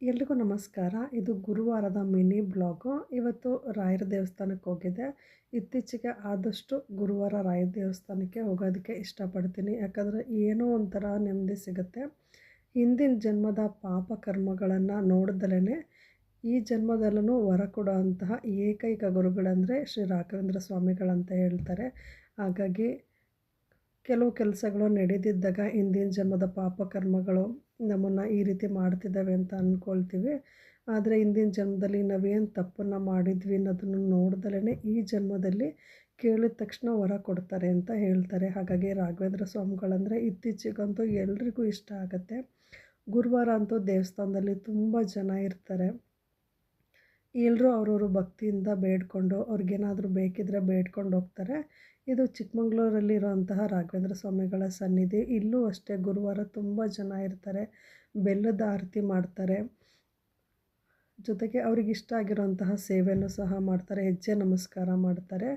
ಎಲ್ರಿಗೂ ನಮಸ್ಕಾರ. ಇದು ಗುರುವಾರದ ಮಿನಿ ಬ್ಲಾಗು. ಇವತ್ತು ರಾಯರ ದೇವಸ್ಥಾನಕ್ಕೆ ಹೋಗಿದ್ದೆ. ಇತ್ತೀಚೆಗೆ ಆದಷ್ಟು ಗುರುವಾರ ರಾಯರ ದೇವಸ್ಥಾನಕ್ಕೆ ಹೋಗೋದಕ್ಕೆ ಇಷ್ಟಪಡ್ತೀನಿ. ಯಾಕಂದರೆ ಏನೋ ಒಂಥರ ನೆಮ್ಮದಿ ಸಿಗುತ್ತೆ. ಹಿಂದಿನ ಜನ್ಮದ ಪಾಪ ಕರ್ಮಗಳನ್ನು ನೋಡ್ದಲೇ ಈ ಜನ್ಮದಲ್ಲೂ ವರ ಕೊಡೋ ಅಂತಹ ಏಕೈಕ ಗುರುಗಳಂದರೆ ಶ್ರೀ ರಾಘವೇಂದ್ರ ಸ್ವಾಮಿಗಳಂತ ಹೇಳ್ತಾರೆ. ಹಾಗಾಗಿ ಕೆಲವು ಕೆಲಸಗಳು ನಡೆದಿದ್ದಾಗ ಹಿಂದಿನ ಜನ್ಮದ ಪಾಪಕರ್ಮಗಳು ನಮ್ಮನ್ನು ಈ ರೀತಿ ಮಾಡ್ತಿದ್ದಾವೆ ಅಂತ ಅಂದ್ಕೊಳ್ತೀವಿ. ಆದರೆ ಹಿಂದಿನ ಜನ್ಮದಲ್ಲಿ ನಾವೇನು ತಪ್ಪನ್ನು ಮಾಡಿದ್ವಿ ಅನ್ನೋದನ್ನು ನೋಡ್ದಲೇ ಈ ಜನ್ಮದಲ್ಲಿ ಕೇಳಿದ ತಕ್ಷಣ ವರ ಕೊಡ್ತಾರೆ ಅಂತ ಹೇಳ್ತಾರೆ. ಹಾಗಾಗಿ ರಾಘವೇಂದ್ರ ಸ್ವಾಮಿಗಳಂದರೆ ಇತ್ತೀಚೆಗಂತೂ ಎಲ್ರಿಗೂ ಇಷ್ಟ ಆಗುತ್ತೆ. ಗುರುವಾರ ಅಂತೂ ದೇವಸ್ಥಾನದಲ್ಲಿ ತುಂಬ ಜನ ಇರ್ತಾರೆ. ಎಲ್ಲರೂ ಅವ್ರವ್ರ ಭಕ್ತಿಯಿಂದ ಬೇಡ್ಕೊಂಡು ಅವ್ರಿಗೇನಾದರೂ ಬೇಕಿದ್ದರೆ ಬೇಡ್ಕೊಂಡು ಹೋಗ್ತಾರೆ. ಇದು ಚಿಕ್ಕಮಂಗ್ಳೂರಲ್ಲಿರುವಂತಹ ರಾಘವೇಂದ್ರ ಸ್ವಾಮಿಗಳ ಸನ್ನಿಧಿ. ಇಲ್ಲೂ ಅಷ್ಟೇ ಗುರುವಾರ ತುಂಬ ಜನ ಇರ್ತಾರೆ. ಬೆಲ್ಲದ ಆರತಿ ಮಾಡ್ತಾರೆ. ಜೊತೆಗೆ ಅವ್ರಿಗಿಷ್ಟ ಆಗಿರೋಂತಹ ಸೇವೆಯನ್ನು ಸಹ ಮಾಡ್ತಾರೆ. ಹೆಜ್ಜೆ ನಮಸ್ಕಾರ ಮಾಡ್ತಾರೆ.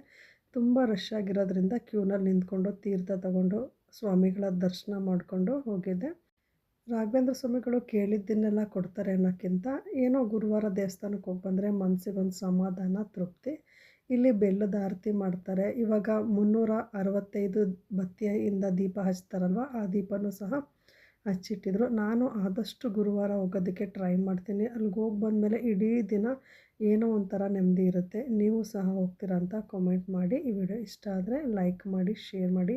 ತುಂಬ ರಶ್ ಆಗಿರೋದ್ರಿಂದ ಕ್ಯೂನಲ್ಲಿ ನಿಂತ್ಕೊಂಡು ತೀರ್ಥ ತಗೊಂಡು ಸ್ವಾಮಿಗಳ ದರ್ಶನ ಮಾಡಿಕೊಂಡು ಹೋಗಿದ್ದೆ. ರಾಘವೇಂದ್ರ ಸ್ವಾಮಿಗಳು ಕೇಳಿದ್ದನ್ನೆಲ್ಲ ಕೊಡ್ತಾರೆ ಅನ್ನೋಕ್ಕಿಂತ ಏನೋ ಗುರುವಾರ ದೇವಸ್ಥಾನಕ್ಕೆ ಹೋಗಿ ಬಂದರೆ ಮನಸ್ಸಿಗೊಂದು ಸಮಾಧಾನ, ತೃಪ್ತಿ. ಇಲ್ಲಿ ಬೆಲ್ಲದ ಆರತಿ ಮಾಡ್ತಾರೆ. ಇವಾಗ 365 ಬತ್ತಿಯಿಂದ ದೀಪ ಹಚ್ತಾರಲ್ವ, ಆ ದೀಪನೂ ಸಹ ಹಚ್ಚಿಟ್ಟಿದ್ರು. ನಾನು ಆದಷ್ಟು ಗುರುವಾರ ಹೋಗೋದಕ್ಕೆ ಟ್ರೈ ಮಾಡ್ತೀನಿ. ಅಲ್ಲಿಗೆ ಹೋಗಿ ಬಂದಮೇಲೆ ಇಡೀ ದಿನ ಏನೋ ಒಂಥರ ನೆಮ್ಮದಿ ಇರುತ್ತೆ. ನೀವು ಸಹ ಹೋಗ್ತೀರಾ ಅಂತ ಕಾಮೆಂಟ್ ಮಾಡಿ. ಈ ವಿಡಿಯೋ ಇಷ್ಟ ಆದರೆ ಲೈಕ್ ಮಾಡಿ, ಶೇರ್ ಮಾಡಿ,